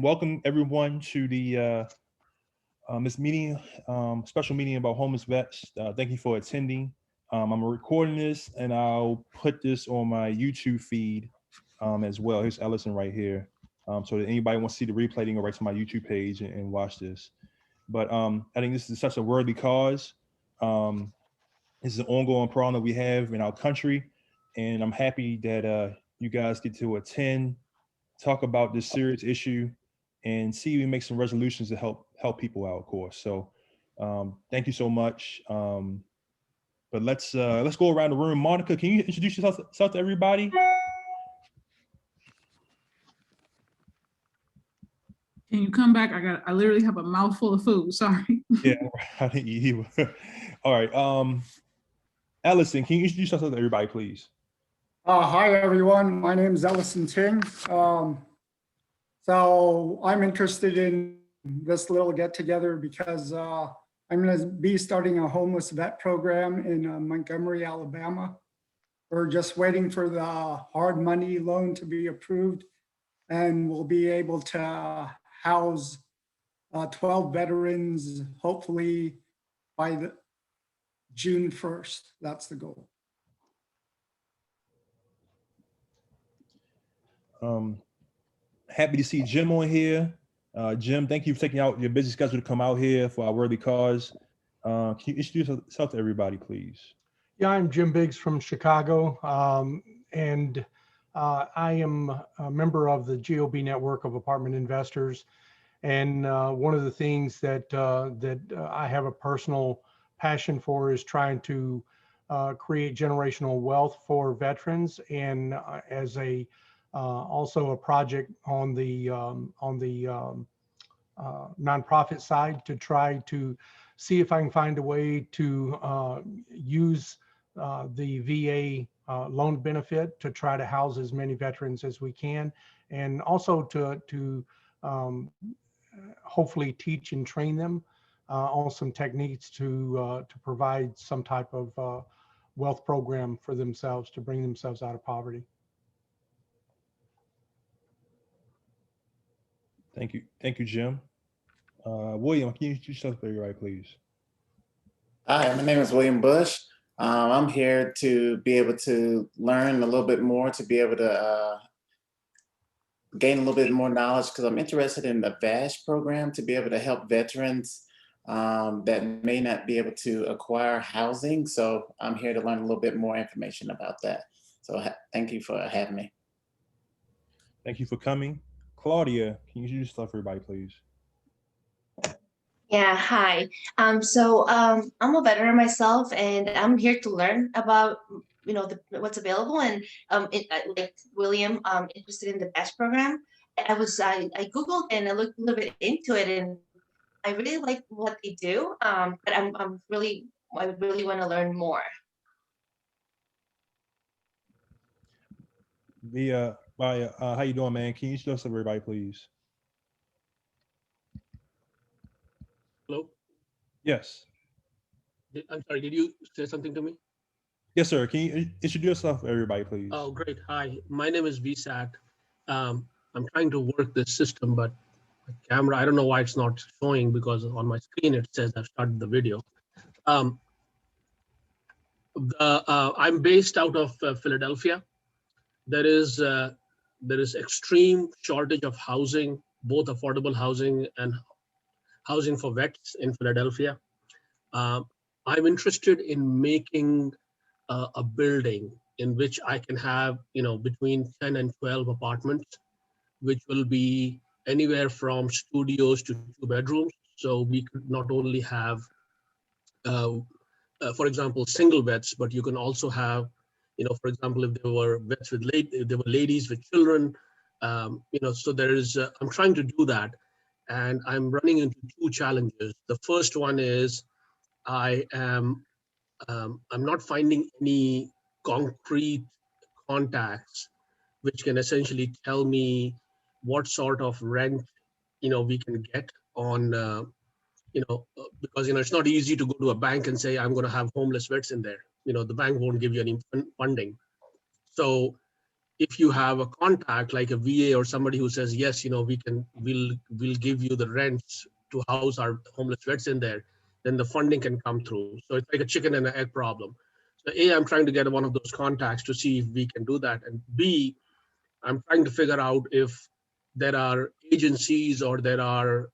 Welcome everyone to the this meeting, special meeting about homeless vets. Thank you for attending. I'm recording this and I'll put this on my YouTube feed as well. Here's Ellison right here. So that anybody wants to see the replay, they can go right to my YouTube page and watch this. But I think this is such a worthy cause. This is an ongoing problem that we have in our country. And I'm happy that you guys get to attend, talk about this serious issue, and see if we make some resolutions to help people out, of course. So thank you so much. But let's go around the room. Monica, can you introduce yourself to everybody? Can you come back? I literally have a mouthful of food. Sorry. Yeah, I didn't eat either. All right. Ellison, can you introduce yourself to everybody, please? Hi, everyone. My name is Ellison Ting. So I'm interested in this little get together because I'm going to be starting a homeless vet program in Montgomery, Alabama. We're just waiting for the hard money loan to be approved, and we'll be able to house 12 veterans, hopefully by June 1st. That's the goal. Happy to see Jim on here. Jim, thank you for taking out your busy schedule to come out here for our worthy cause. Can you introduce yourself to everybody, please? Yeah, I'm Jim Biggs from Chicago, and I am a member of the GOB network of apartment investors. And one of the things that I have a personal passion for is trying to create generational wealth for veterans, and as a also a project on the nonprofit side to try to see if I can find a way to use the VA loan benefit to try to house as many veterans as we can, and also to hopefully teach and train them on some techniques to provide some type of wealth program for themselves to bring themselves out of poverty. Thank you, Jim. William, can you introduce yourself to everybody, please? Hi, my name is William Bush. I'm here to be able to learn a little bit more, to be able to gain a little bit more knowledge, because I'm interested in the VASH program to be able to help veterans that may not be able to acquire housing. So I'm here to learn a little bit more information about that. So thank you for having me. Thank you for coming. Claudia, can you introduce yourself to everybody, please? Yeah, hi. I'm a veteran myself, and I'm here to learn about what's available. And like William, interested in the BEST program. I googled and I looked a little bit into it, and I really like what they do. But I really want to learn more. How you doing, man? Can you introduce yourself to everybody, please? Hello? Yes. I'm sorry, did you say something to me? Yes, sir. Can you introduce yourself to everybody, please? Oh, great. Hi, my name is VSAT. I'm trying to work this system, but my camera, I don't know why it's not showing, because on my screen it says I've started the video. I'm based out of Philadelphia. There is extreme shortage of housing, both affordable housing and housing for vets in Philadelphia. I'm interested in making a building in which I can have, between 10 and 12 apartments, which will be anywhere from studios to 2 bedrooms. So we could not only have, for example, single vets, but you can also have, for example, if there were vets with if there were ladies with children, so there is, I'm trying to do that. And I'm running into 2 challenges. The first one is I'm not finding any concrete contacts which can essentially tell me what sort of rent we can get on because it's not easy to go to a bank and say I'm going to have homeless vets in there. The bank won't give you any funding. So if you have a contact like a VA or somebody who says, yes, we'll give you the rents to house our homeless vets in there, then the funding can come through. So it's like a chicken and an egg problem. So A, I'm trying to get one of those contacts to see if we can do that. And B, I'm trying to figure out if there are agencies or there are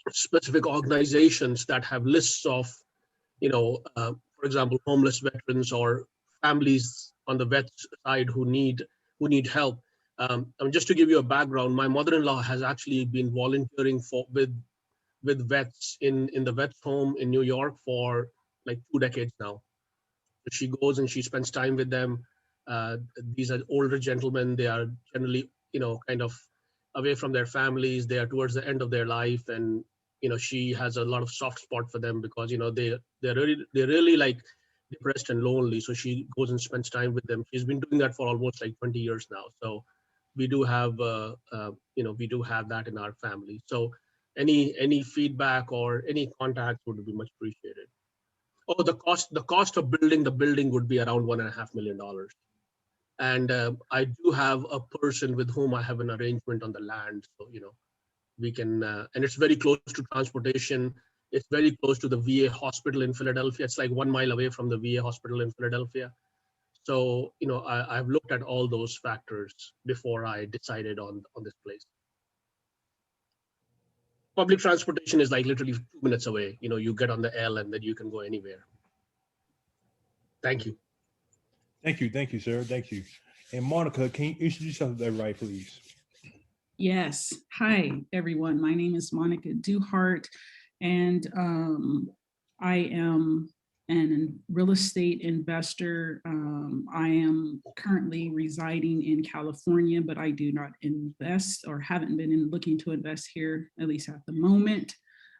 specific organizations that have lists of, for example, homeless veterans or families on the vet side who need help. Just to give you a background, my mother-in-law has actually been volunteering with vets in the vets home in New York for like 2 decades now. She goes and she spends time with them. These are older gentlemen. They are generally, kind of away from their families. They are towards the end of their life, and she has a lot of soft spot for them because they're really like depressed and lonely. So she goes and spends time with them. She's been doing that for almost like 20 years now. So we do have that in our family. So any feedback or any contact would be much appreciated. Oh, the cost of building the building would be around $1.5 million. And I do have a person with whom I have an arrangement on the land. So, we can, and it's very close to transportation. It's very close to the VA hospital in Philadelphia. It's like 1 mile away from the VA hospital in Philadelphia. So, I've looked at all those factors before I decided on this place. Public transportation is like literally 2 minutes away. You get on the L and then you can go anywhere. Thank you. Thank you, sir. Thank you. And Monica, can you introduce yourself to everybody, please? Yes. Hi, everyone. My name is Monica Duhart, and I am a real estate investor. I am currently residing in California, but I do not invest or haven't been looking to invest here, at least at the moment.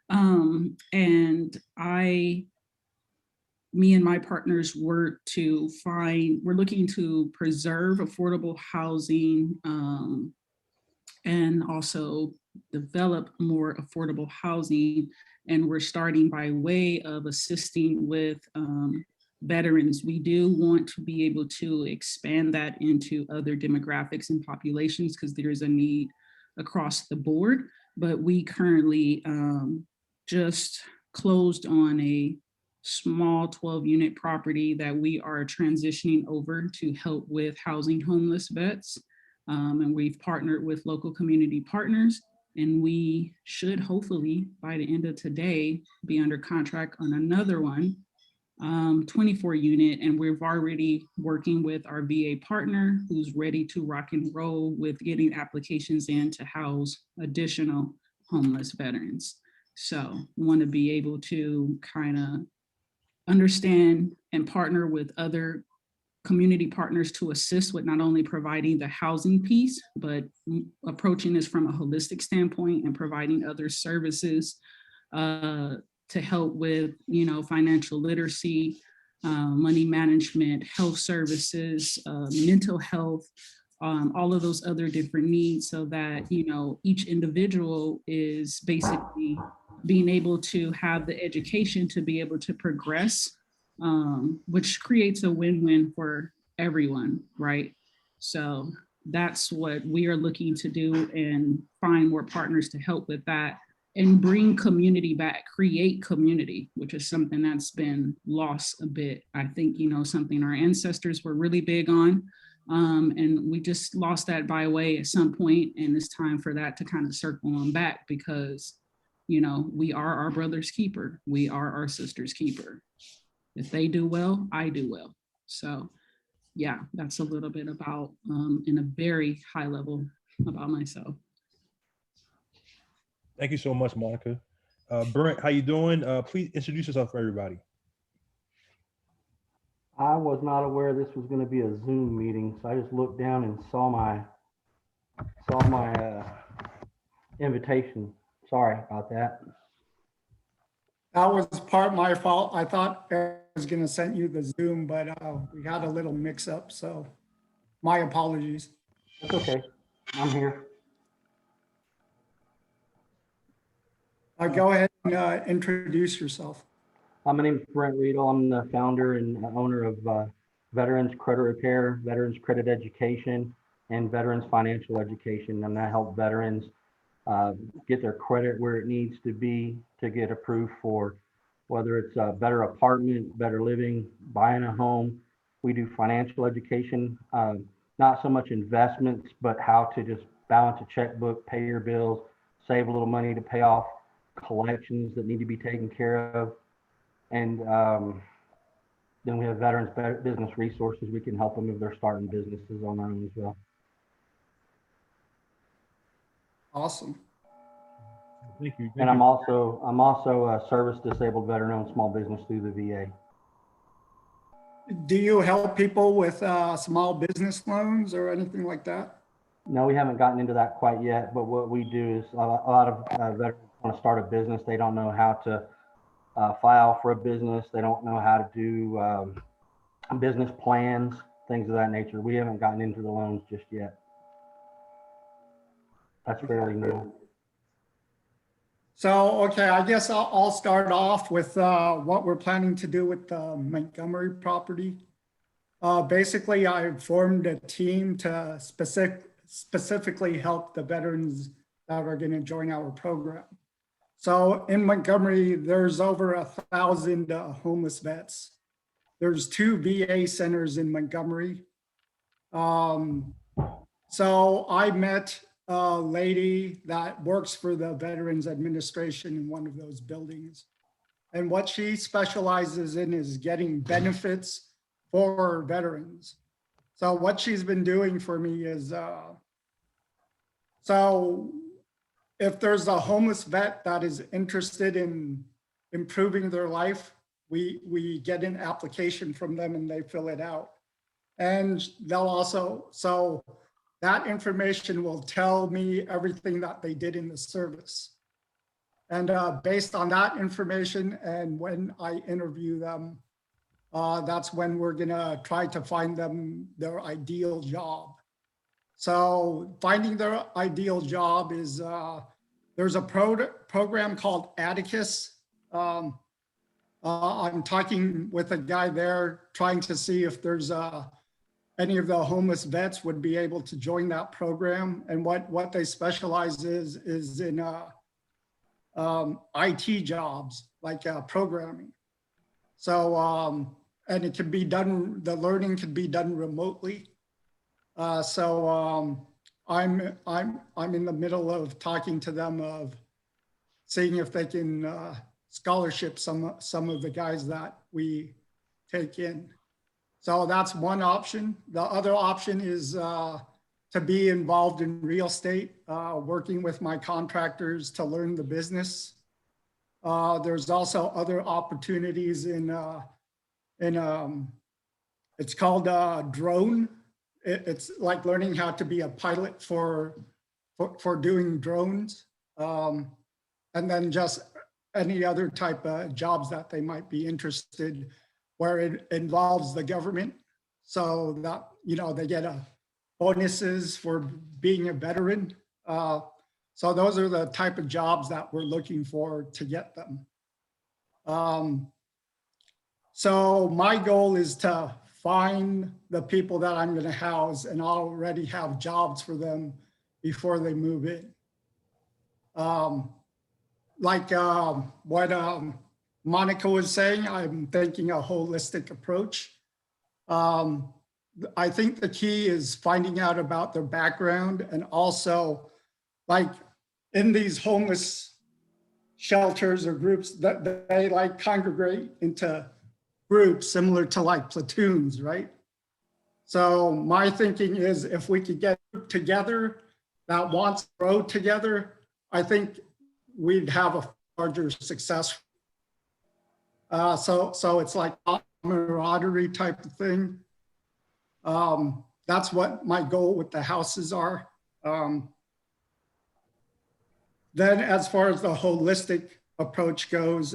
And me and my partners we're looking to preserve affordable housing and also develop more affordable housing. And we're starting by way of assisting with veterans. We do want to be able to expand that into other demographics and populations because there is a need across the board. But we currently just closed on a small 12-unit property that we are transitioning over to help with housing homeless vets. And we've partnered with local community partners, and we should hopefully by the end of today be under contract on another one, 24-unit, and we're already working with our VA partner who's ready to rock and roll with getting applications in to house additional homeless veterans. So want to be able to kind of understand and partner with other community partners to assist with not only providing the housing piece, but approaching this from a holistic standpoint and providing other services to help with, financial literacy, money management, health services, mental health, all of those other different needs so that, each individual is basically being able to have the education to be able to progress, which creates a win-win for everyone, right? So that's what we are looking to do and find more partners to help with that and bring community back, create community, which is something that's been lost a bit. I think, something our ancestors were really big on, and we just lost that by way at some point, and it's time for that to kind of circle on back because we are our brother's keeper. We are our sister's keeper. If they do well, I do well. So yeah, that's a little bit about, in a very high level about myself. Thank you so much, Monica. Brent, how you doing? Please introduce yourself for everybody. I was not aware this was going to be a Zoom meeting, so I just looked down and saw my invitation. Sorry about that. That was part of my fault. I thought I was going to send you the Zoom, but we had a little mix up. So my apologies. That's okay. I'm here. Go ahead and introduce yourself. My name is Brent Riedel. I'm the founder and owner of veterans credit repair, veterans credit education, and veterans financial education. And I help veterans get their credit where it needs to be to get approved for whether it's a better apartment, better living, buying a home. We do financial education, not so much investments, but how to just balance a checkbook, pay your bills, save a little money to pay off collections that need to be taken care of. And then we have veterans business resources. We can help them if they're starting businesses on their own as well. Awesome. Thank you. And I'm also a service disabled veteran owned small business through the VA. Do you help people with small business loans or anything like that? No, we haven't gotten into that quite yet, but what we do is a lot of veterans want to start a business. They don't know how to file for a business. They don't know how to do business plans, things of that nature. We haven't gotten into the loans just yet. That's fairly new. So, okay, I guess I'll start off with what we're planning to do with the Montgomery property. Basically, I formed a team to specifically help the veterans that are going to join our program. So in Montgomery, there's over 1,000 homeless vets. There's 2 VA centers in Montgomery. So I met a lady that works for the Veterans Administration in one of those buildings. And what she specializes in is getting benefits for veterans. So what she's been doing for me is, so if there's a homeless vet that is interested in improving their life, we get an application from them and they fill it out. And they'll also, so that information will tell me everything that they did in the service. And based on that information and when I interview them, that's when we're gonna try to find them their ideal job. So finding their ideal job is, there's a program called Atticus. I'm talking with a guy there trying to see if there's any of the homeless vets would be able to join that program. And what they specialize is in IT jobs, like programming. So, and it can be done, the learning can be done remotely. So I'm in the middle of talking to them of seeing if they can scholarship some of the guys that we take in. So that's one option. The other option is to be involved in real estate, working with my contractors to learn the business. There's also other opportunities in it's called drone. It's like learning how to be a pilot for doing drones. And then just any other type of jobs that they might be interested, where it involves the government. So that, you know, they get bonuses for being a veteran. So those are the type of jobs that we're looking for to get them. So my goal is to find the people that I'm going to house and already have jobs for them before they move in. Like what Monica was saying, I'm thinking a holistic approach. I think the key is finding out about their background, and also like in these homeless shelters or groups that they like congregate into groups similar to like platoons, right? So my thinking is if we could get together that wants to grow together, I think we'd have a larger success. So it's like a camaraderie type of thing. That's what my goal with the houses are. Then as far as the holistic approach goes,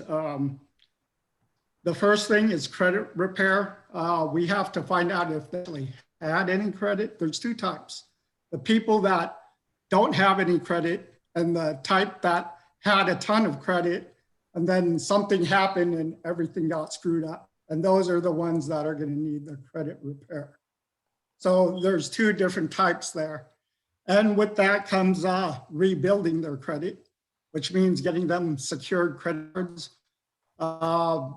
the first thing is credit repair. We have to find out if they had any credit. There's 2 types. The people that don't have any credit and the type that had a ton of credit and then something happened and everything got screwed up. And those are the ones that are going to need the credit repair. So there's two different types there. And with that comes rebuilding their credit, which means getting them secured credit cards.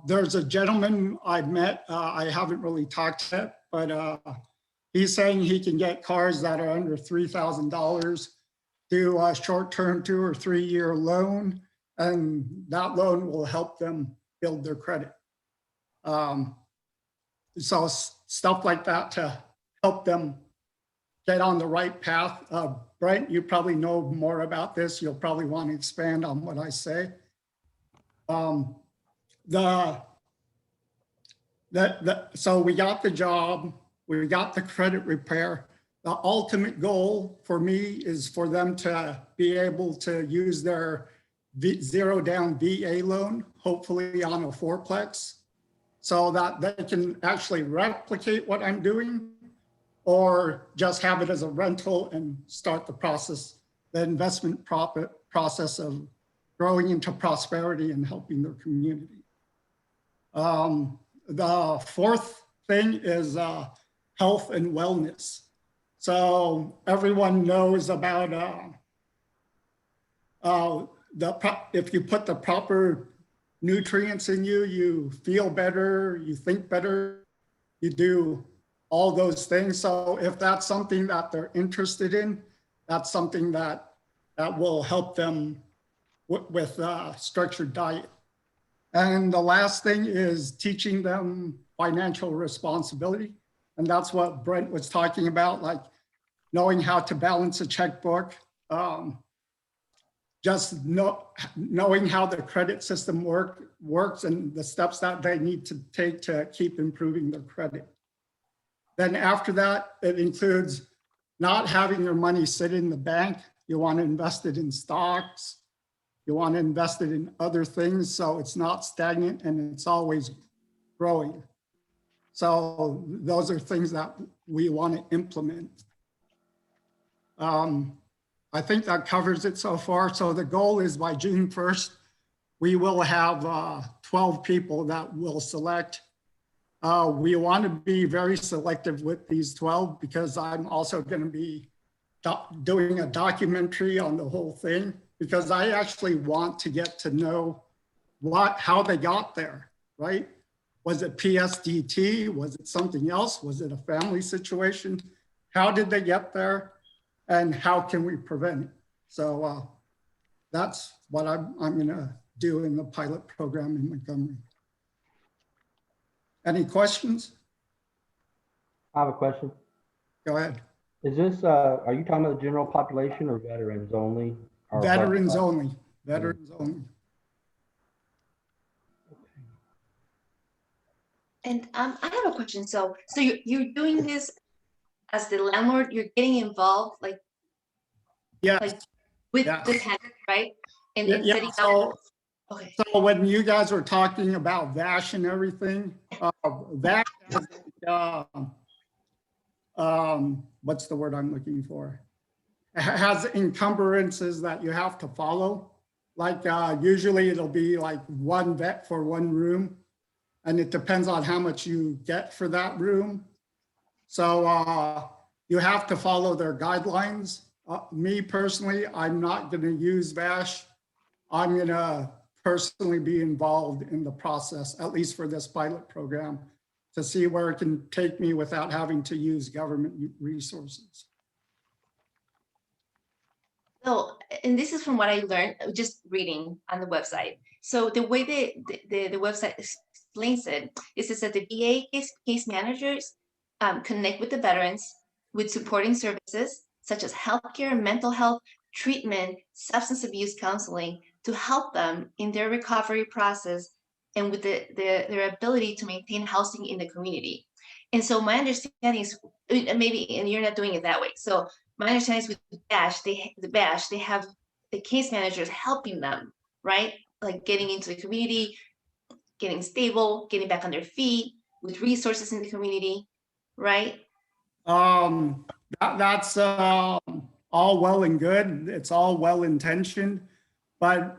There's a gentleman I met, I haven't really talked yet, but he's saying he can get cars that are under $3,000, do a short-term 2 or 3 year loan, and that loan will help them build their credit. So stuff like that to help them get on the right path. Brent, you probably know more about this. You'll probably want to expand on what I say. So we got the job, we got the credit repair. The ultimate goal for me is for them to be able to use their zero down VA loan, hopefully on a fourplex, so that they can actually replicate what I'm doing, or just have it as a rental and start the investment process of growing into prosperity and helping their community. The fourth thing is health and wellness. So everyone knows about if you put the proper nutrients in you, you feel better, you think better, you do all those things. So if that's something that they're interested in, that's something that will help them with structured diet. And the last thing is teaching them financial responsibility. And that's what Brent was talking about, like knowing how to balance a checkbook, just knowing how the credit system works and the steps that they need to take to keep improving their credit. Then after that, it includes not having your money sit in the bank. You want to invest it in stocks. You want to invest it in other things so it's not stagnant and it's always growing. So those are things that we want to implement. I think that covers it so far. So the goal is by June 1st, we will have 12 people that we'll select. We want to be very selective with these 12 because I'm also going to be doing a documentary on the whole thing, because I actually want to get to know how they got there, right? Was it PSDT? Was it something else? Was it a family situation? How did they get there? And how can we prevent it? So that's what I'm going to do in the pilot program in Montgomery. Any questions? I have a question. Go ahead. Is this, are you talking about the general population or veterans only? Or Veterans only. Veterans only. And I have a question. So you're doing this as the landlord, you're getting involved, like, Yeah. like with Yes. the tenant, right? And Yeah, setting so- up. Okay. So when you guys were talking about VASH and everything, VASH has, what's the word I'm looking for? It has encumbrances that you have to follow. Like usually it'll be like one vet for one room, and it depends on how much you get for that room. So you have to follow their guidelines. Me personally, I'm not going to use VASH. I'm going to personally be involved in the process, at least for this pilot program, to see where it can take me without having to use government resources. So, and this is from what I learned just reading on the website. So the way the website explains it is that the VA case managers connect with the veterans with supporting services such as healthcare, mental health, treatment, substance abuse counseling to help them in their recovery process and with their ability to maintain housing in the community. And so my understanding is, maybe, and you're not doing it that way. So my understanding is with VASH, they have the case managers helping them, right? Like getting into the community, getting stable, getting back on their feet with resources in the community, right? That's all well and good. It's all well intentioned. But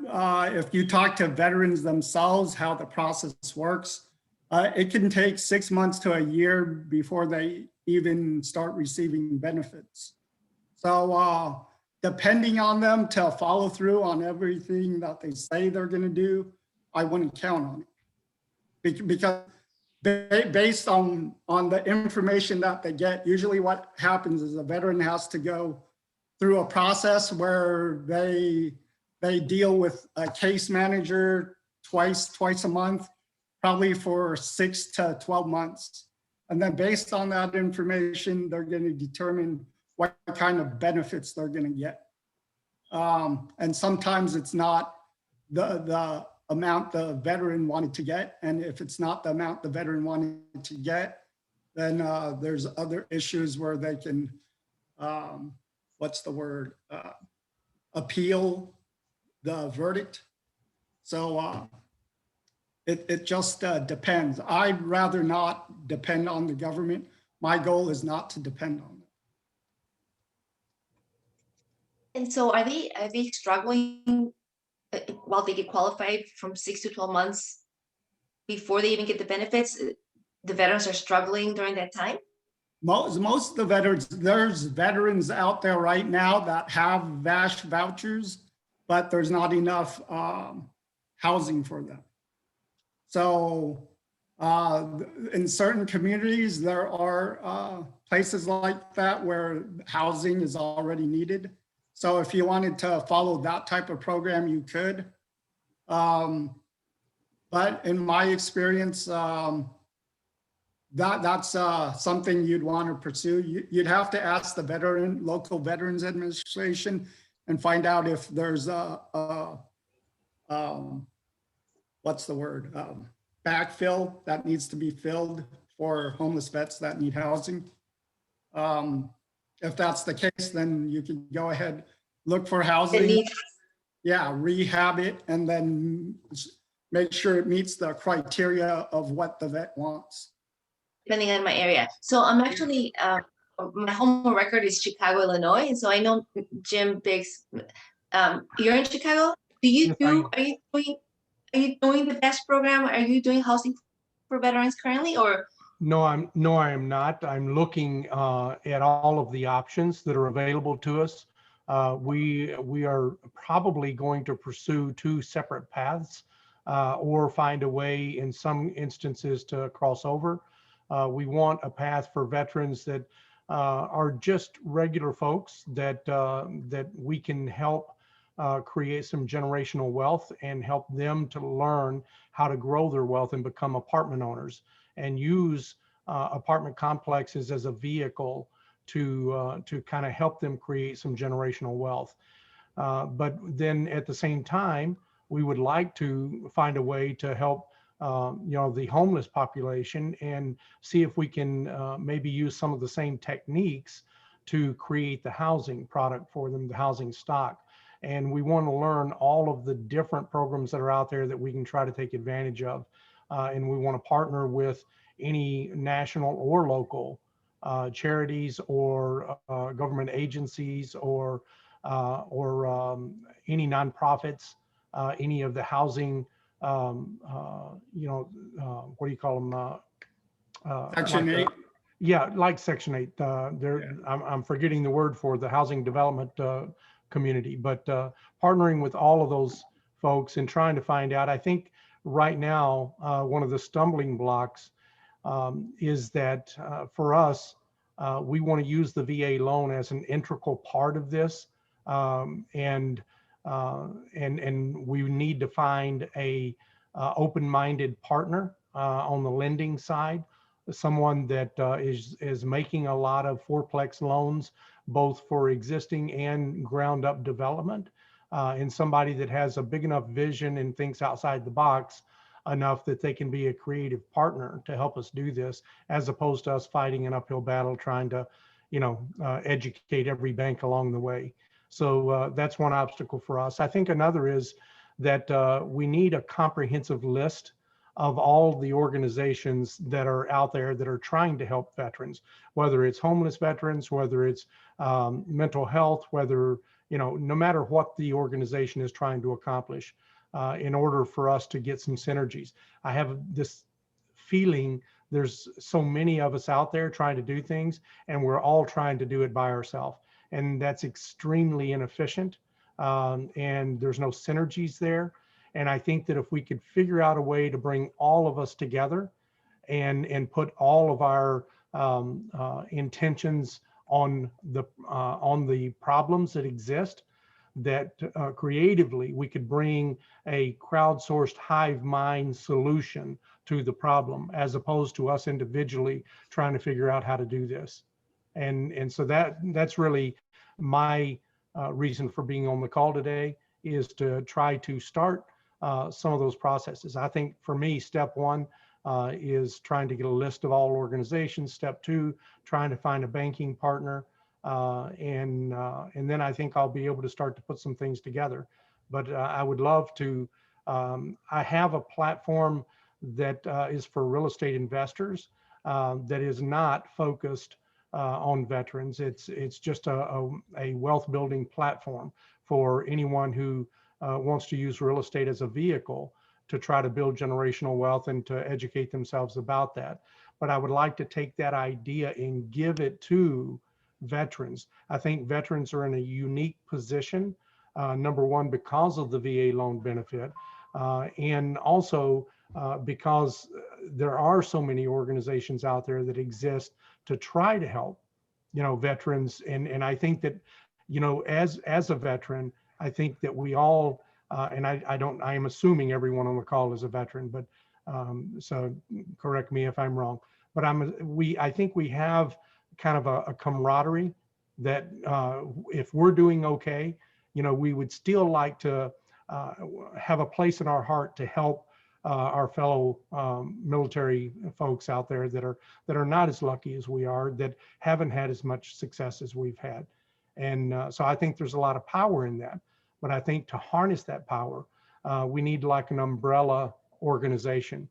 if you talk to veterans themselves, how the process works, it can take 6 months to a year before they even start receiving benefits. So depending on them to follow through on everything that they say they're going to do, I wouldn't count on it. Because based on the information that they get, usually what happens is a veteran has to go through a process where they deal with a case manager twice a month, probably for 6 to 12 months. And then based on that information, they're going to determine what kind of benefits they're going to get. And sometimes it's not the amount the veteran wanted to get. And if it's not the amount the veteran wanted to get, then there's other issues where they can, appeal the verdict. So it just depends. I'd rather not depend on the government. My goal is not to depend on them. And so are they struggling while they get qualified from 6 to 12 months before they even get the benefits? The veterans are struggling during that time? Most of the veterans, there's veterans out there right now that have VASH vouchers, but there's not enough housing for them. So in certain communities, there are places like that where housing is already needed. So if you wanted to follow that type of program, you could. But in my experience, that's something you'd want to pursue. You'd have to ask the local Veterans Administration and find out if there's backfill that needs to be filled for homeless vets that need housing. If that's the case, then you can go ahead, look for housing. Yeah, rehab it, and then make sure it meets the criteria of what the vet wants. Depending on my area. So I'm actually, my home record is Chicago, Illinois. And so I know Jim Biggs, you're in Chicago. Are you doing the BEST program? Are you doing housing for veterans currently, or? No, I am not. I'm looking at all of the options that are available to us. We are probably going to pursue 2 separate paths or find a way in some instances to cross over. We want a path for veterans that are just regular folks that we can help create some generational wealth and help them to learn how to grow their wealth and become apartment owners, and use apartment complexes as a vehicle to kind of help them create some generational wealth. But then at the same time, we would like to find a way to help the homeless population and see if we can maybe use some of the same techniques to create the housing product for them, the housing stock. And we want to learn all of the different programs that are out there that we can try to take advantage of. And we want to partner with any national or local charities or government agencies or any nonprofits, any of the housing, what do you call them? Section 8. Yeah, like Section 8. I'm forgetting the word for the housing development community, but partnering with all of those folks and trying to find out. I think right now, one of the stumbling blocks is that for us, we want to use the VA loan as an integral part of this, and we need to find a open-minded partner on the lending side, someone that is making a lot of fourplex loans, both for existing and ground-up development, and somebody that has a big enough vision and thinks outside the box enough that they can be a creative partner to help us do this, as opposed to us fighting an uphill battle trying to, educate every bank along the way. So that's one obstacle for us. I think another is that we need a comprehensive list of all the organizations that are out there that are trying to help veterans, whether it's homeless veterans, whether it's mental health, whether, no matter what the organization is trying to accomplish, in order for us to get some synergies. I have this feeling there's so many of us out there trying to do things, and we're all trying to do it by ourselves. And that's extremely inefficient. And there's no synergies there. And I think that if we could figure out a way to bring all of us together and put all of our intentions on the problems that exist, that creatively we could bring a crowdsourced hive mind solution to the problem, as opposed to us individually trying to figure out how to do this. And so that's really my reason for being on the call today, is to try to start some of those processes. I think for me, step one is trying to get a list of all organizations. Step two, trying to find a banking partner. And then I think I'll be able to start to put some things together. But I would love to, I have a platform that is for real estate investors that is not focused on veterans. It's just a wealth building platform for anyone who wants to use real estate as a vehicle to try to build generational wealth and to educate themselves about that. But I would like to take that idea and give it to veterans. I think veterans are in a unique position, number one, because of the VA loan benefit, and also because there are so many organizations out there that exist to try to help, veterans. And I think that, as a veteran, I think that we all, and I am assuming everyone on the call is a veteran, but so correct me if I'm wrong, but I think we have kind of a camaraderie that if we're doing okay, we would still like to have a place in our heart to help our fellow military folks out there that are not as lucky as we are, that haven't had as much success as we've had. And so I think there's a lot of power in that. But I think to harness that power, we need like an umbrella organization.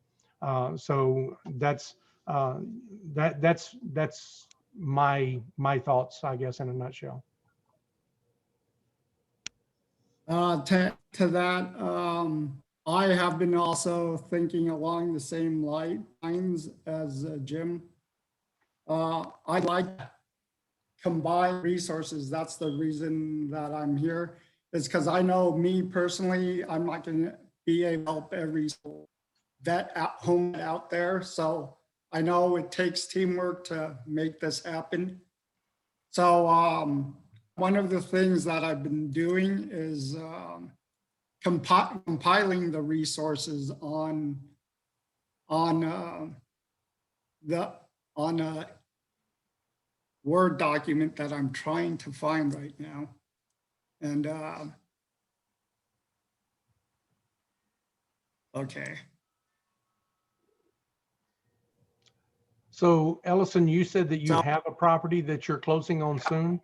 So that's my thoughts, I guess, in a nutshell. To that, I have been also thinking along the same lines as Jim. I'd like to combine resources. That's the reason that I'm here, is because I know me personally, I'm not going to be able to help every vet at home out there. So I know it takes teamwork to make this happen. So one of the things that I've been doing is compiling the resources on a Word document that I'm trying to find right now. And okay. So Ellison, you said that you have a property that you're closing on soon?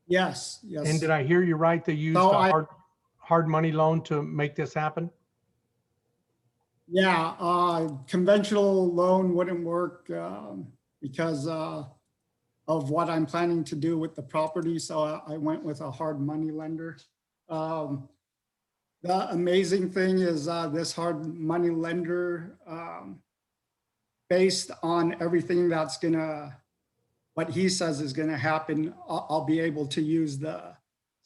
Yes, yes. And did I hear you right? They used a hard money loan to make this happen? Yeah, conventional loan wouldn't work because of what I'm planning to do with the property. So I went with a hard money lender. The amazing thing is this hard money lender, based on everything that's what he says is gonna happen, I'll be able to use the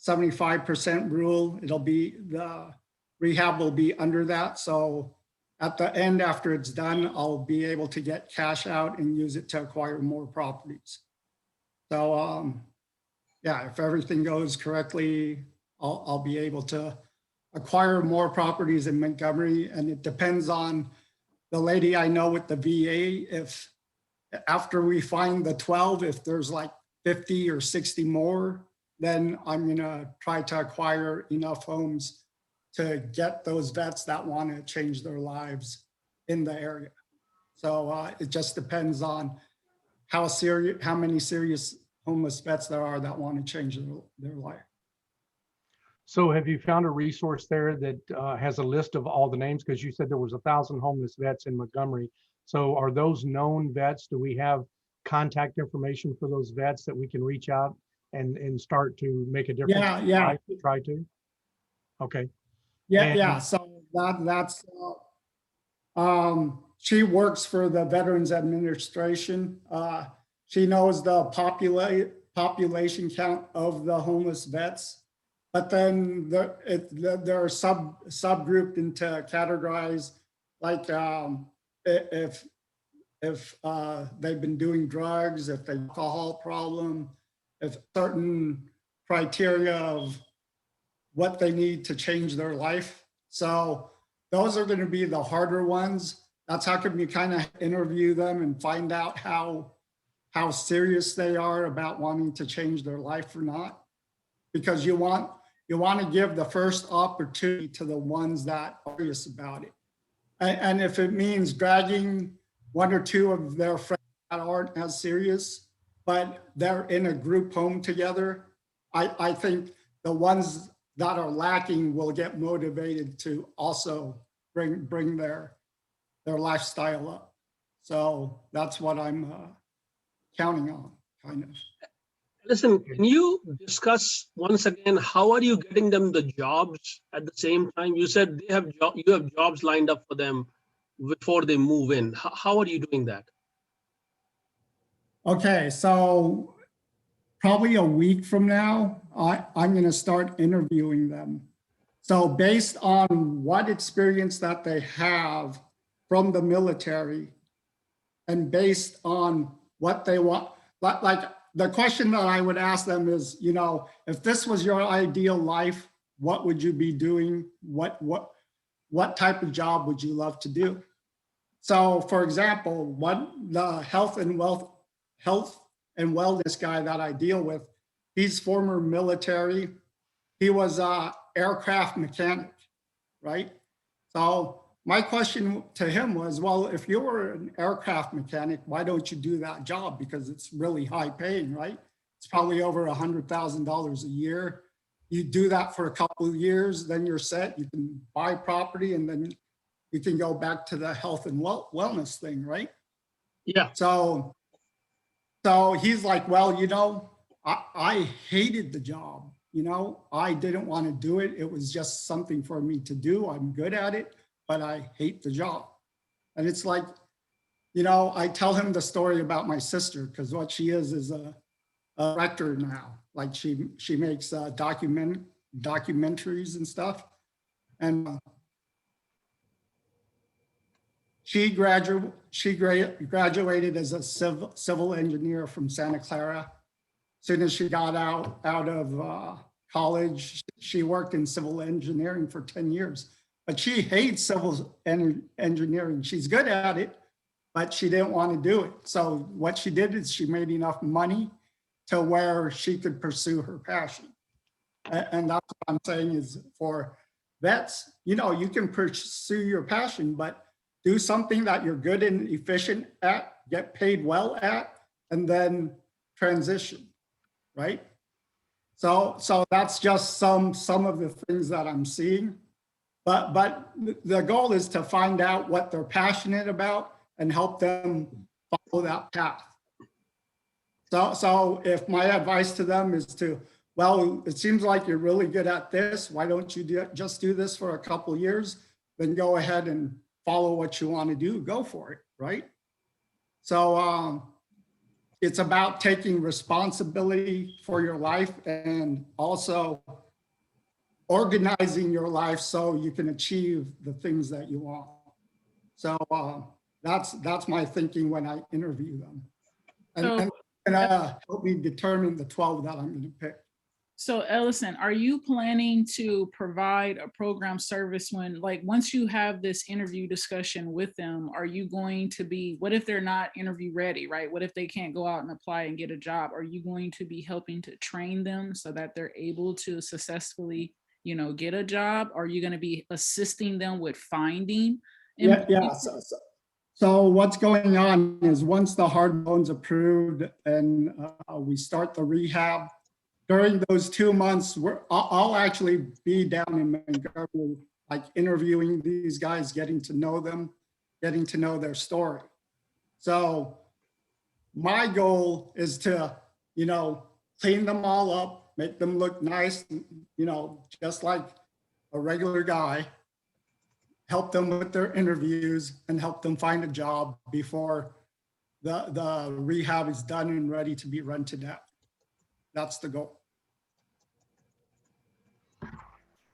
75% rule. The rehab will be under that. So at the end, after it's done, I'll be able to get cash out and use it to acquire more properties. So yeah, if everything goes correctly, I'll be able to acquire more properties in Montgomery. And it depends on the lady I know with the VA. If after we find the 12, if there's like 50 or 60 more, then I'm gonna try to acquire enough homes to get those vets that want to change their lives in the area. So it just depends on how many serious homeless vets there are that want to change their life. So have you found a resource there that has a list of all the names? Because you said there was 1,000 homeless vets in Montgomery. So are those known vets? Do we have contact information for those vets that we can reach out and start to make a difference? Yeah. Try to. Okay. Yeah. So that's She works for the Veterans Administration. She knows the population count of the homeless vets, but then they're subgrouped into categories like if they've been doing drugs, if they have alcohol problem, if certain criteria of what they need to change their life. So those are going to be the harder ones. That's how come you kind of interview them and find out how serious they are about wanting to change their life or not. Because you want to give the first opportunity to the ones that are serious about it. And if it means dragging one or two of their friends that aren't as serious, but they're in a group home together, I think the ones that are lacking will get motivated to also bring their lifestyle up. So that's what I'm counting on, kind of. Listen, can you discuss once again, how are you getting them the jobs at the same time? You said you have jobs lined up for them before they move in. How are you doing that? Okay, so probably a week from now, I'm going to start interviewing them. So based on what experience that they have from the military and based on what they want, like the question that I would ask them is, you know, if this was your ideal life, what would you be doing? What type of job would you love to do? So for example, the health and wellness guy that I deal with, he's former military. He was a aircraft mechanic, right? So my question to him was, well, if you were an aircraft mechanic, why don't you do that job? Because it's really high paying, right? It's probably over $100,000 a year. You do that for a couple of years, then you're set. You can buy property and then you can go back to the health and wellness thing, right? Yeah. So he's like, well, you know, I hated the job. You know, I didn't want to do it. It was just something for me to do. I'm good at it, but I hate the job. And it's like, you know, I tell him the story about my sister, because what she is a director now. Like she makes documentaries and stuff. And she graduated as a civil engineer from Santa Clara. As soon as she got out of college, she worked in civil engineering for 10 years. But she hates civil engineering. She's good at it, but she didn't want to do it. So what she did is she made enough money to where she could pursue her passion. And that's what I'm saying is for vets, you know, you can pursue your passion, but do something that you're good and efficient at, get paid well at, and then transition, right? So that's just some of the things that I'm seeing. But the goal is to find out what they're passionate about and help them follow that path. So if my advice to them is to, well, it seems like you're really good at this. Why don't you just do this for a couple of years? Then go ahead and follow what you want to do. Go for it, right? So it's about taking responsibility for your life and also organizing your life so you can achieve the things that you want. So that's my thinking when I interview them. And help me determine the 12 that I'm going to pick. So Ellison, are you planning to provide a program service when, like, once you have this interview discussion with them, are you going to be, what if they're not interview ready, right? What if they can't go out and apply and get a job? Are you going to be helping to train them so that they're able to successfully, you know, get a job? Are you going to be assisting them with finding? Yeah. So what's going on is once the hard loan's approved and we start the rehab, during those 2 months, I'll actually be down in Montgomery, like interviewing these guys, getting to know them, getting to know their story. So my goal is to, you know, clean them all up, make them look nice, you know, just like a regular guy, help them with their interviews and help them find a job before the rehab is done and ready to be rented out. That's the goal.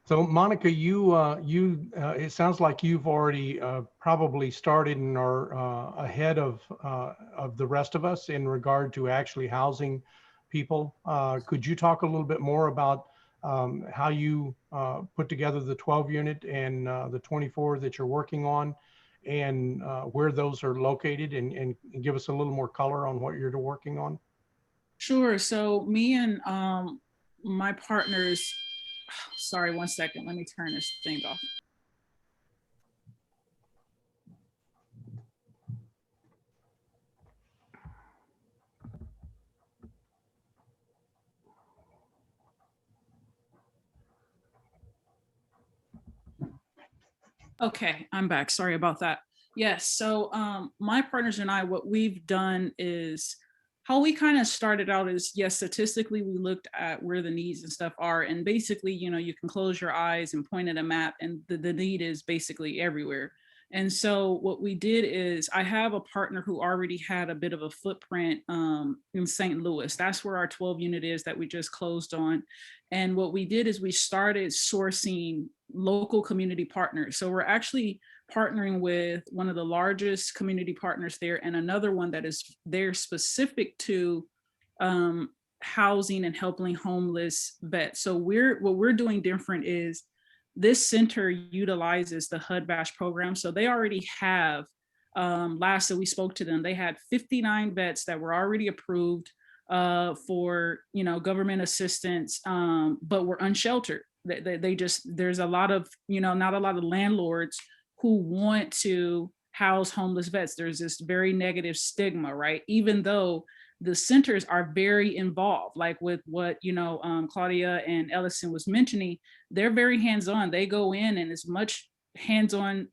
So Monica, it sounds like you've already probably started and are ahead of the rest of us in regard to actually housing people. Could you talk a little bit more about how you put together the 12 unit and the 24 that you're working on, and where those are located, and give us a little more color on what you're working on? Sure. So me and my partners, sorry, one second. Let me turn this thing off. Okay, I'm back. Sorry about that. Yes, so my partners and I, what we've done is, how we kind of started out is, yes, statistically, we looked at where the needs and stuff are. And basically, you know, you can close your eyes and point at a map and the need is basically everywhere. And so what we did is, I have a partner who already had a bit of a footprint in St. Louis. That's where our 12 unit is that we just closed on. And what we did is we started sourcing local community partners. So we're actually partnering with one of the largest community partners there, and another one that is there specific to housing and helping homeless vets. So what we're doing different is, this center utilizes the HUD-VASH program. So they already have, last that we spoke to them, they had 59 vets that were already approved for, you know, government assistance, but were unsheltered. They just, there's a lot of, you know, not a lot of landlords who want to house homeless vets. There's this very negative stigma, right? Even though the centers are very involved, like with what, you know, Claudia and Ellison was mentioning, they're very hands-on. They go in, and as much hands-on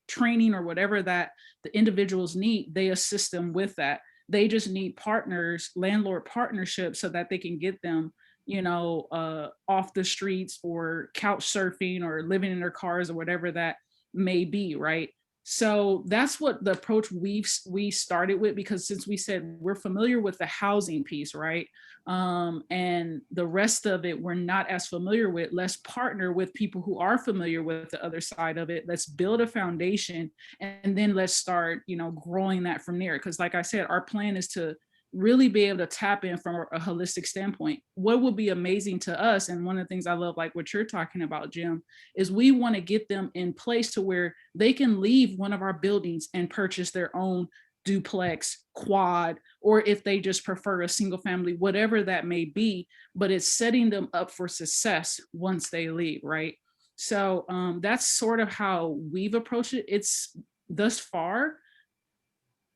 training or whatever that the individuals need, they assist them with that. They just need partners, landlord partnerships, so that they can get them, you know, off the streets or couch surfing or living in their cars or whatever that may be, right? So that's what the approach we started with, because since we said we're familiar with the housing piece, right? And the rest of it we're not as familiar with. Let's partner with people who are familiar with the other side of it. Let's build a foundation, and then let's start, you know, growing that from there. Because like I said, our plan is to really be able to tap in from a holistic standpoint. What would be amazing to us, and one of the things I love, like what you're talking about, Jim, is we want to get them in place to where they can leave one of our buildings and purchase their own duplex, quad, or if they just prefer a single family, whatever that may be, but it's setting them up for success once they leave, right? So that's sort of how we've approached it. It's thus far,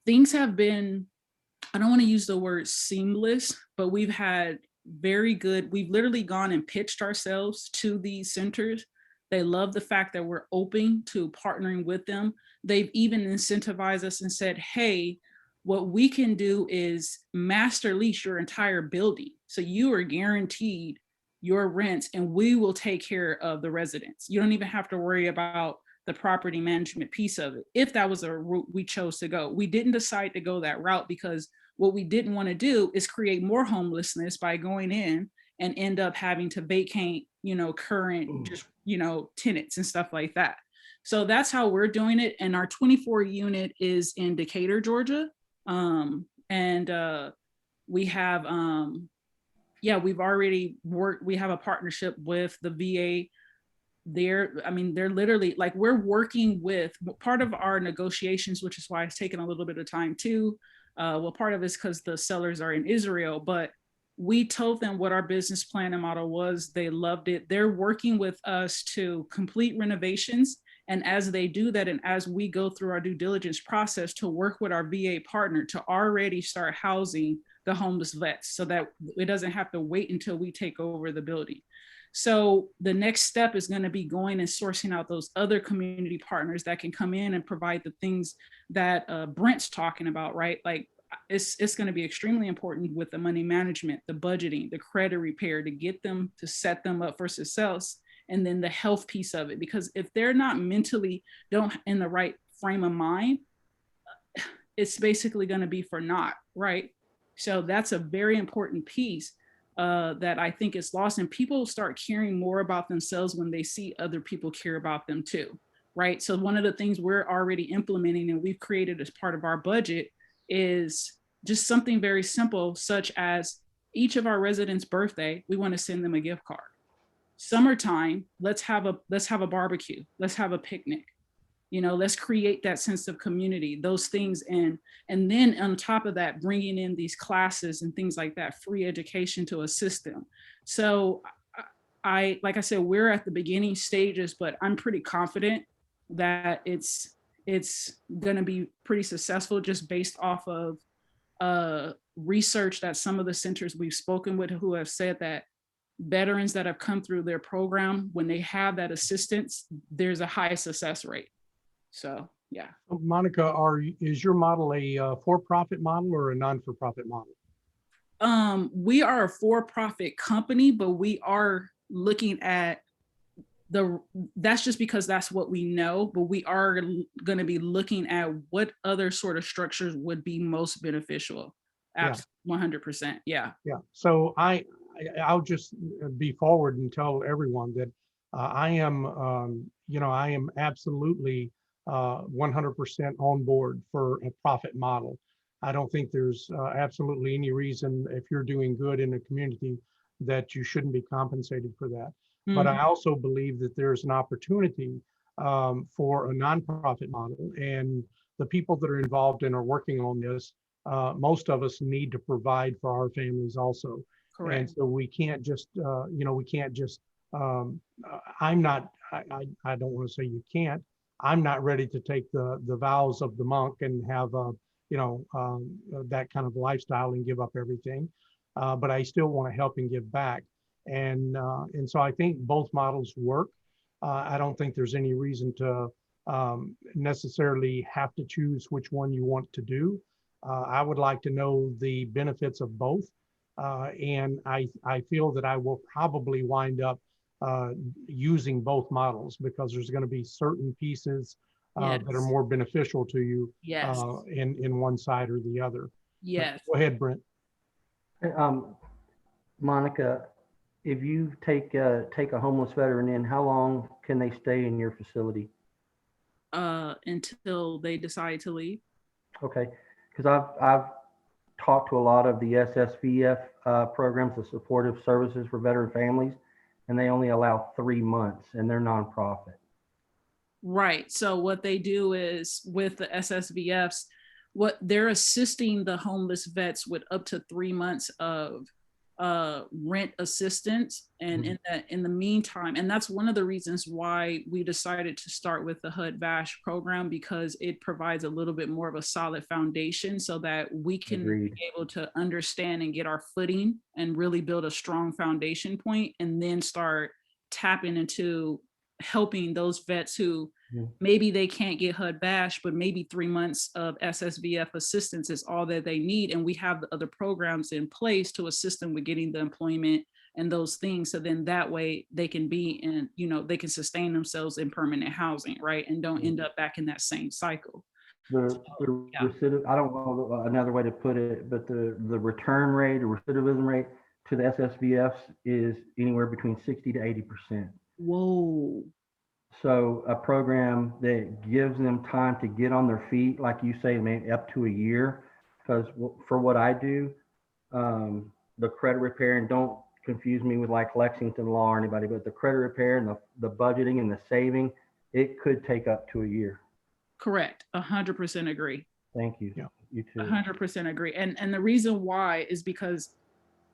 things have been, I don't want to use the word seamless, but we've had very good, we've literally gone and pitched ourselves to these centers. They love the fact that we're open to partnering with them. They've even incentivized us and said, hey, what we can do is master lease your entire building. So you are guaranteed your rents, and we will take care of the residents. You don't even have to worry about the property management piece of it, if that was a route we chose to go. We didn't decide to go that route because what we didn't want to do is create more homelessness by going in and end up having to vacate, you know, current just, you know, tenants and stuff like that. So that's how we're doing it. And our 24 unit is in Decatur, Georgia. We have, we've already worked, we have a partnership with the VA. They're literally like, we're working with, part of our negotiations, which is why it's taken a little bit of time too. Well, part of it's because the sellers are in Israel, but we told them what our business plan and model was. They loved it. They're working with us to complete renovations. And as they do that, and as we go through our due diligence process, to work with our VA partner to already start housing the homeless vets, so that it doesn't have to wait until we take over the building. So the next step is going to be going and sourcing out those other community partners that can come in and provide the things that Brent's talking about, right? Like it's going to be extremely important with the money management, the budgeting, the credit repair, to get them, to set them up for success. and then the health piece of it. Because if they're not mentally, don't in the right frame of mind, it's basically going to be for naught, right? So that's a very important piece that I think is lost, and people start caring more about themselves when they see other people care about them too, right? So one of the things we're already implementing and we've created as part of our budget is just something very simple, such as each of our residents' birthday, we want to send them a gift card. Summertime, let's have a barbecue, let's have a picnic. You know, let's create that sense of community, those things. And then on top of that, bringing in these classes and things like that, free education to assist them. So like I said, we're at the beginning stages, but I'm pretty confident that it's going to be pretty successful just based off of research that some of the centers we've spoken with who have said that veterans that have come through their program, when they have that assistance, there's a high success rate. So, yeah. Monica, is your model a for-profit model or a non-for-profit model? We are a for-profit company, but we are looking at that's just because that's what we know, but we are going to be looking at what other sort of structures would be most beneficial. Absolutely, 100%. Yeah. Yeah. So I'll just be forward and tell everyone that I am absolutely 100% on board for a profit model. I don't think there's absolutely any reason, if you're doing good in a community, that you shouldn't be compensated for that. Mm-hmm. But I also believe that there's an opportunity for a nonprofit model, and the people that are involved and are working on this, most of us need to provide for our families also. Correct. And so we can't just, I don't want to say you can't. I'm not ready to take the vows of the monk and have that kind of lifestyle and give up everything, but I still want to help and give back, and so I think both models work. I don't think there's any reason to necessarily have to choose which one you want to do. I would like to know the benefits of both, and I feel that I will probably wind up using both models, because there's going to be certain pieces that are more beneficial to you in one side or the other. Yes. Go ahead, Brent. Monica, if you take a homeless veteran in, how long can they stay in your facility? Until they decide to leave. Okay, because I've talked to a lot of the SSVF programs, the supportive services for veteran families, and they only allow 3 months, and they're nonprofit. Right. So what they do is with the SSVFs, what they're assisting the homeless vets with up to 3 months of rent assistance. And in the meantime, and that's one of the reasons why we decided to start with the HUD-VASH program, because it provides a little bit more of a solid foundation so that we can be able to understand and get our footing and really build a strong foundation point, and then start tapping into helping those vets who maybe they can't get HUD-VASH, but maybe 3 months of SSVF assistance is all that they need. And we have the other programs in place to assist them with getting the employment and those things. So then that way they can be in, they can sustain themselves in permanent housing, right? And don't end up back in that same cycle. Recidiv, I don't know another way to put it, but the return rate or recidivism rate to the SSVFs is anywhere between 60 to 80%. Whoa. So a program that gives them time to get on their feet, like you say, maybe up to a year, because for what I do, the credit repair, and don't confuse me with like Lexington Law or anybody, but the credit repair and the budgeting and the saving, it could take up to a year. Correct. 100% agree. Thank you. Yeah. You too. 100% agree. And the reason why is because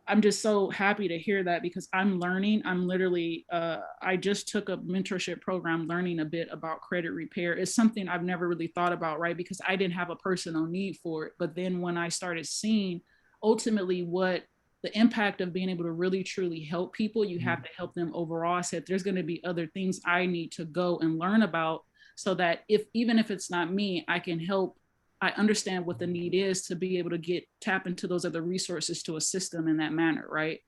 I'm just so happy to hear that, because I'm learning. I'm literally, I just took a mentorship program learning a bit about credit repair. It's something I've never really thought about, right? Because I didn't have a personal need for it. But then when I started seeing ultimately what the impact of being able to really truly help people, you have to help them overall. I said, there's going to be other things I need to go and learn about, so that even if it's not me, I can help. I understand what the need is to be able to tap into those other resources to assist them in that manner, right?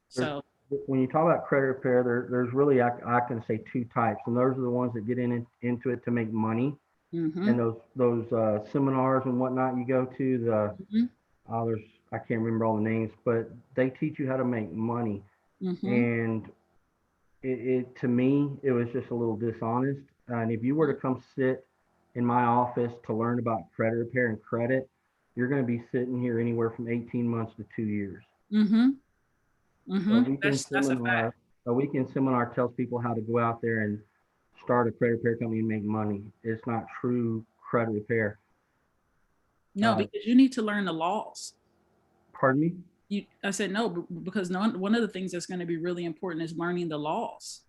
So when you talk about credit repair, there's really, I can say two types, and those are the ones that get into it to make money. Mm-hmm. And those seminars and whatnot you go to, Mhm. there's, I can't remember all the names, but they teach you how to make money. Mm-hmm. And to me, it was just a little dishonest. And if you were to come sit in my office to learn about credit repair and credit, you're going to be sitting here anywhere from 18 months to 2 years. Mm-hmm. A Mm-hmm. weekend That's a fact. seminar tells people how to go out there and start a credit repair company and make money. It's not true credit repair. No, Uh, because you need to learn the laws. Pardon me? I said no, because one of the things that's going to be really important is learning the laws.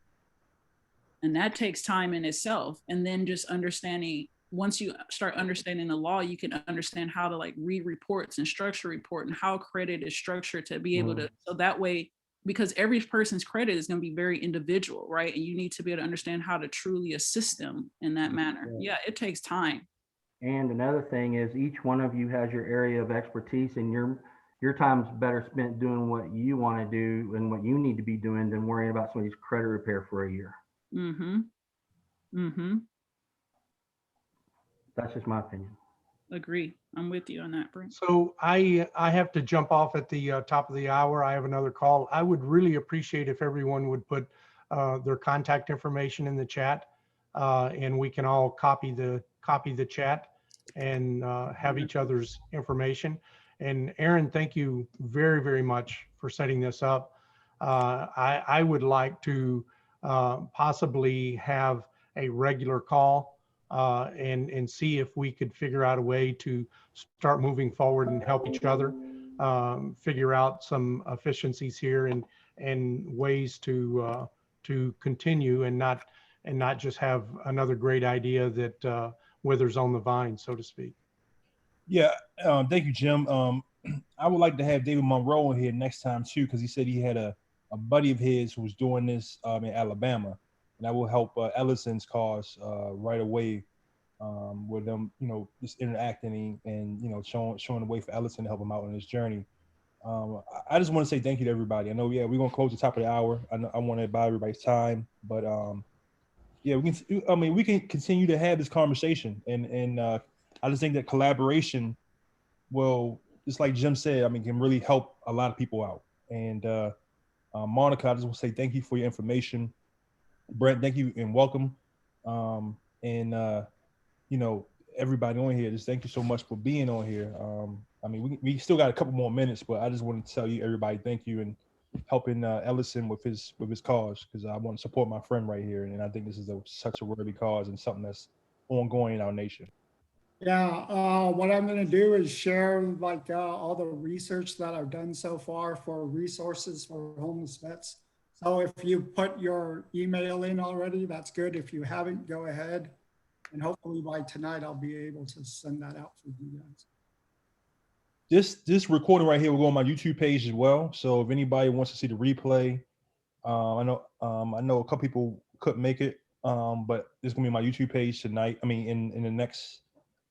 And that takes time in itself. And then just understanding, once you start understanding the law, you can understand how to like read reports and structure report and how credit is structured to be able to, so that way, because every person's credit is going to be very individual, right? And you need to be able to understand how to truly assist them in that manner. Yeah, it takes time. And another thing is each one of you has your area of expertise, and your time's better spent doing what you want to do and what you need to be doing than worrying about somebody's credit repair for a year. Mm-hmm. Mm-hmm. That's just my opinion. Agree. I'm with you on that, Brent. So I have to jump off at the top of the hour. I have another call. I would really appreciate if everyone would put their contact information in the chat, and we can all copy the chat and have each other's information. And Aaron, thank you very, very much for setting this up. I would like to possibly have a regular call and see if we could figure out a way to start moving forward and help each other figure out some efficiencies here and ways to continue and not just have another great idea that withers on the vine, so to speak. Yeah, thank you, Jim. I would like to have David Monroe in here next time too, because he said he had a buddy of his who was doing this in Alabama, and that will help Ellison's cause right away with them, just interacting and showing the way for Ellison to help him out on his journey. I just want to say thank you to everybody. I know, we're gonna close the top of the hour. I want to buy everybody's time, but we can continue to have this conversation, and I just think that collaboration will, just like Jim said, can really help a lot of people out. And Monica, I just want to say thank you for your information. Brent, thank you and welcome. Everybody on here, just thank you so much for being on here. We still got a couple more minutes, but I just want to tell you, everybody, thank you and helping Ellison with his cause, because I want to support my friend right here, and I think this is such a worthy cause and something that's ongoing in our nation. Yeah, what I'm going to do is share all the research that I've done so far for resources for homeless vets. So if you put your email in already, that's good. If you haven't, go ahead. And hopefully by tonight, I'll be able to send that out for you guys. This recording right here will go on my YouTube page as well. So if anybody wants to see the replay, I know a couple people couldn't make it, but it's gonna be my YouTube page tonight. In the next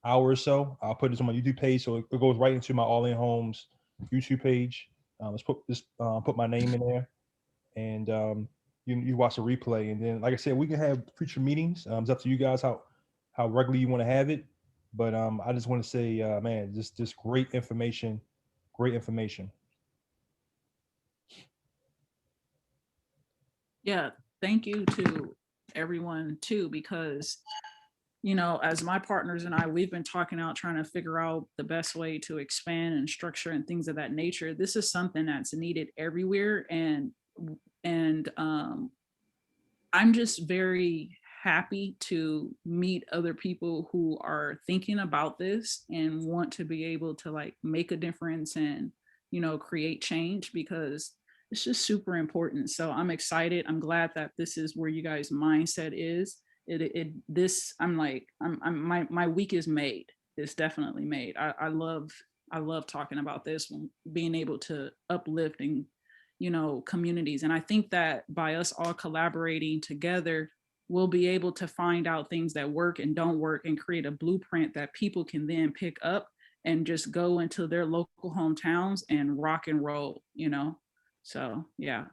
hour or so, I'll put this on my YouTube page, so it goes right into my All In Homes YouTube page. Let's put my name in there, and you watch the replay. And then, like I said, we can have future meetings. It's up to you guys how regularly you want to have it. But I just want to say, man, just great information, great information. Yeah, thank you to everyone too, because as my partners and I, we've been talking out, trying to figure out the best way to expand and structure and things of that nature. This is something that's needed everywhere, and I'm just very happy to meet other people who are thinking about this and want to be able to make a difference and create change, because it's just super important. So I'm excited. I'm glad that this is where you guys' mindset is. My week is made. It's definitely made. I love talking about this, being able to uplifting communities. And I think that by us all collaborating together, we'll be able to find out things that work and don't work and create a blueprint that people can then pick up and just go into their local hometowns and rock and roll, So yeah.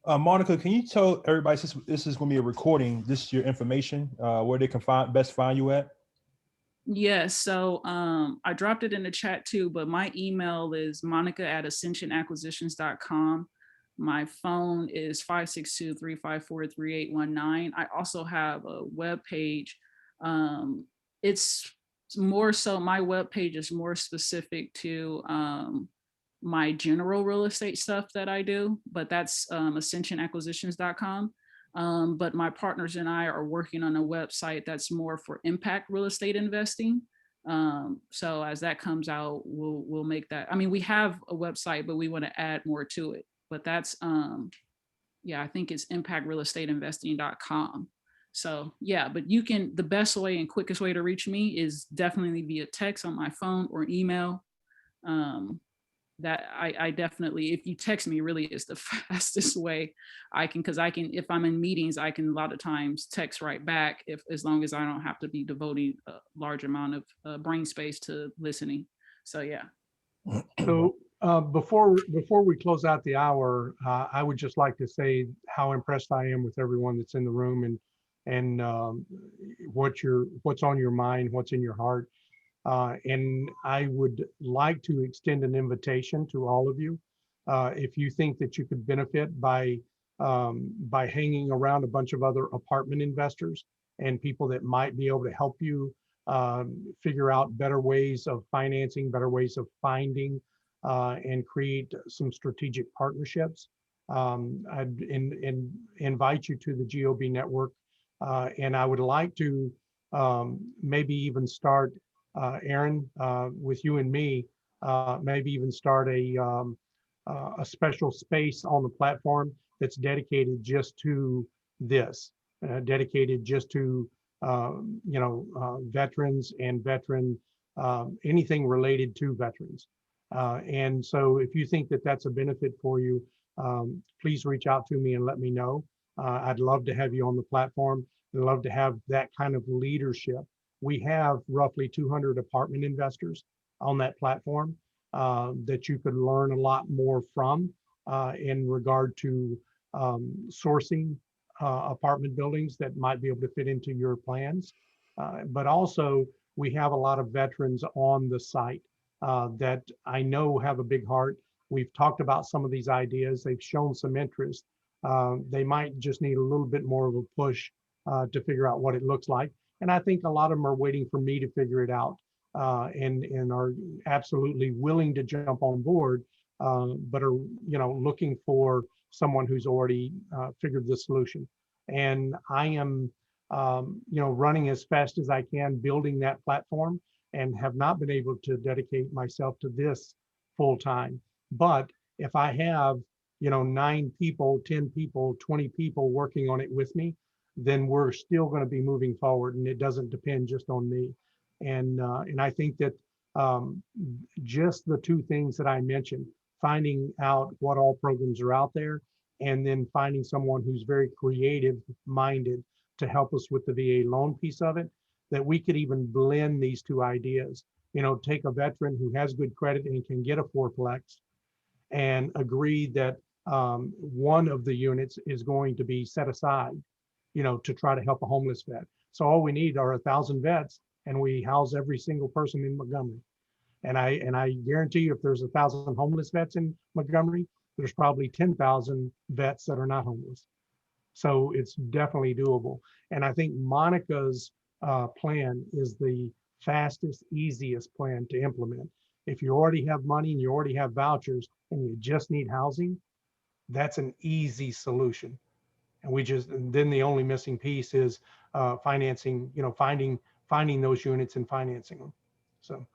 Monica, can you tell everybody, since this is going to be a recording, this is your information, where they can best find you at? Yes, so I dropped it in the chat too, but my email is monica@ascensionacquisitions.com. My phone is 562-354-3819. I also have a web page. It's more so, my web page is more specific to my general real estate stuff that I do, but that's ascensionacquisitions.com. But my partners and I are working on a website that's more for impact real estate investing. So as that comes out, we'll make that. I mean, we have a website, but we want to add more to it. But that's yeah, I think it's impactrealestateinvesting.com. So yeah, but you can, the best way and quickest way to reach me is definitely via text on my phone or email. That I definitely, if you text me, really is the fastest way I can, because I can, if I'm in meetings, I can a lot of times text right back, if as long as I don't have to be devoting a large amount of brain space to listening. So yeah. So before we close out the hour, I would just like to say how impressed I am with everyone that's in the room, and what's on your mind, what's in your heart. And I would like to extend an invitation to all of you. If you think that you could benefit by hanging around a bunch of other apartment investors and people that might be able to help you figure out better ways of financing, better ways of finding, and create some strategic partnerships, I'd invite you to the GOB network. And I would like to maybe even start, Aaron, with you and me, maybe even start a special space on the platform that's dedicated just to this, dedicated just to veterans and anything related to veterans. And so if you think that that's a benefit for you, please reach out to me and let me know. I'd love to have you on the platform. I'd love to have that kind of leadership. We have roughly 200 apartment investors on that platform that you could learn a lot more from in regard to sourcing apartment buildings that might be able to fit into your plans. But also, we have a lot of veterans on the site that I know have a big heart. We've talked about some of these ideas. They've shown some interest. They might just need a little bit more of a push to figure out what it looks like. And I think a lot of them are waiting for me to figure it out and are absolutely willing to jump on board, but are looking for someone who's already figured the solution. And I am running as fast as I can, building that platform, and have not been able to dedicate myself to this full time. But if I have 9 people, 10 people, 20 people working on it with me, then we're still going to be moving forward, and it doesn't depend just on me. And I think that just the 2 things that I mentioned, finding out what all programs are out there, and then finding someone who's very creative minded to help us with the VA loan piece of it, that we could even blend these 2 ideas. Take a veteran who has good credit and can get a 4-plex, and agree that one of the units is going to be set aside to try to help a homeless vet. So all we need are 1,000 vets, and we house every single person in Montgomery. And I guarantee you, if there's 1,000 homeless vets in Montgomery, there's probably 10,000 vets that are not homeless. So it's definitely doable. And I think Monica's plan is the fastest, easiest plan to implement. If you already have money and you already have vouchers and you just need housing, that's an easy solution. And then the only missing piece is financing, finding those units and financing them. So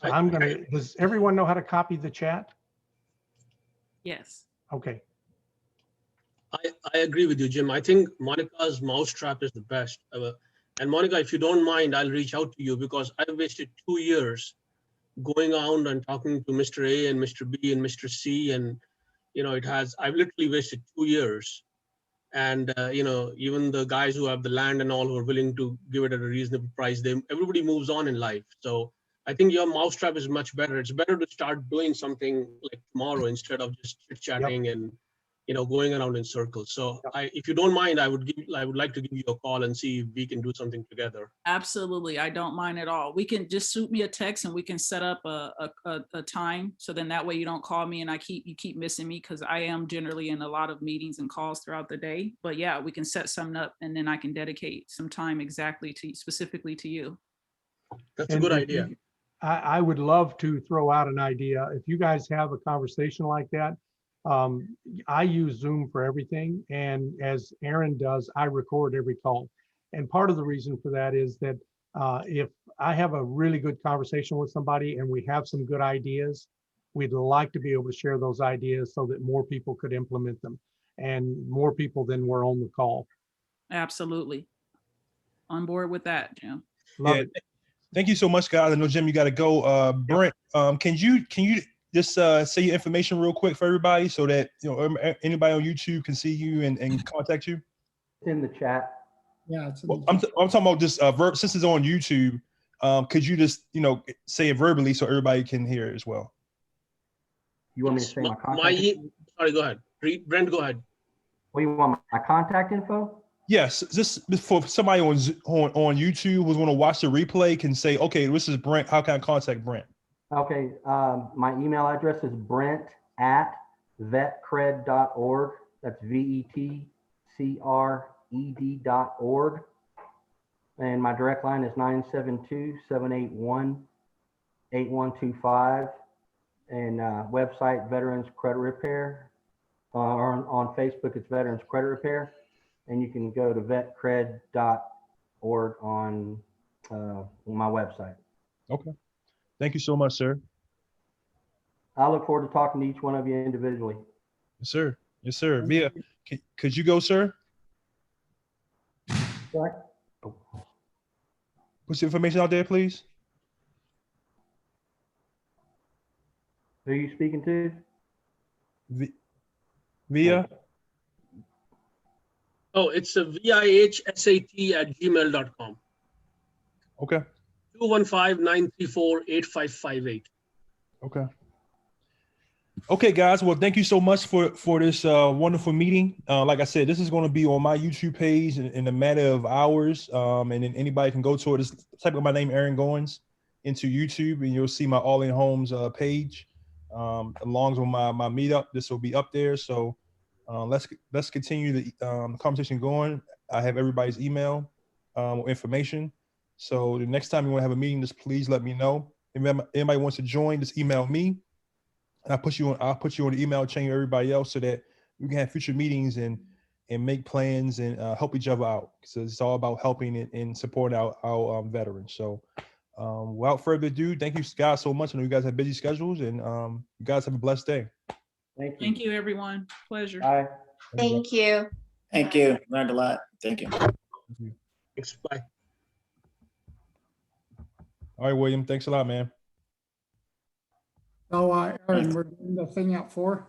does everyone know how to copy the chat? Yes. Okay. I agree with you, Jim. I think Monica's mousetrap is the best. And Monica, if you don't mind, I'll reach out to you, because I've wasted 2 years going around and talking to Mr. A and Mr. B and Mr. C. And, I've literally wasted 2 years. And, even the guys who have the land and all who are willing to give it at a reasonable price, everybody moves on in life. So I think your mousetrap is much better. It's better to start doing something like tomorrow instead of just chit-chatting and, going around in circles. So if you don't mind, I would like to give you a call and see if we can do something together. Absolutely. I don't mind at all. We can just shoot me a text and we can set up a time. So then that way you don't call me and you keep missing me, because I am generally in a lot of meetings and calls throughout the day. But yeah, we can set something up and then I can dedicate some time specifically to you. That's a And good if idea. I would love to throw out an idea. If you guys have a conversation like that, I use Zoom for everything. And as Aaron does, I record every call. And part of the reason for that is that if I have a really good conversation with somebody and we have some good ideas, we'd like to be able to share those ideas so that more people could implement them and more people than were on the call. Absolutely. On board with that, Jim. Love Yeah. it. Thank you so much, guys. I know, Jim, you got to go. Brent, can you just say your information real quick for everybody so that anybody on YouTube can see you and contact you? It's in the chat. Yeah. It's in Well, the- I'm talking about just since it's on YouTube. Could you just say it verbally so everybody can hear it as well? You want me to Yes, say my contact? Sorry, go ahead. Brent, go ahead. What, you want my contact info? Yes, just for somebody on YouTube who's going to watch the replay can say, okay, this is Brent. How can I contact Brent? Okay, my email address is brent@vetcred.org. That's VETCRED.org. And my direct line is 972-781-8125. And website, Veterans Credit Repair. On Facebook, it's Veterans Credit Repair. And you can go to vetcred.org on my website. Okay. Thank you so much, sir. I look forward to talking to each one of you individually. Yes, sir. Yes, sir. Via, could you go, sir? Sorry? Put the information out there, please. Who are you speaking to? Via. Oh, it's a vihsat@gmail.com. Okay. 215-934-8558. Okay. Okay, guys. Well, thank you so much for this wonderful meeting. Like I said, this is going to be on my YouTube page in a matter of hours. And then anybody can go to it. Just type in my name, Aaron Goins, into YouTube, and you'll see my All In Homes page. Along with my meetup, this will be up there. So let's continue the conversation going. I have everybody's email information. So the next time you want to have a meeting, just please let me know. If anybody wants to join, just email me. And I'll put you on the email chain with everybody else so that we can have future meetings and make plans and help each other out. So it's all about helping and supporting our veterans. So without further ado, thank you guys so much. I know you guys have busy schedules, and you guys have a blessed day. Thank you. Thank you, everyone. Pleasure. Bye. Thank you. Thank you. Learned a lot. Thank you. Thanks. Bye. All right, William. Thanks a lot, man. So, Aaron, we're doing the thing at 4.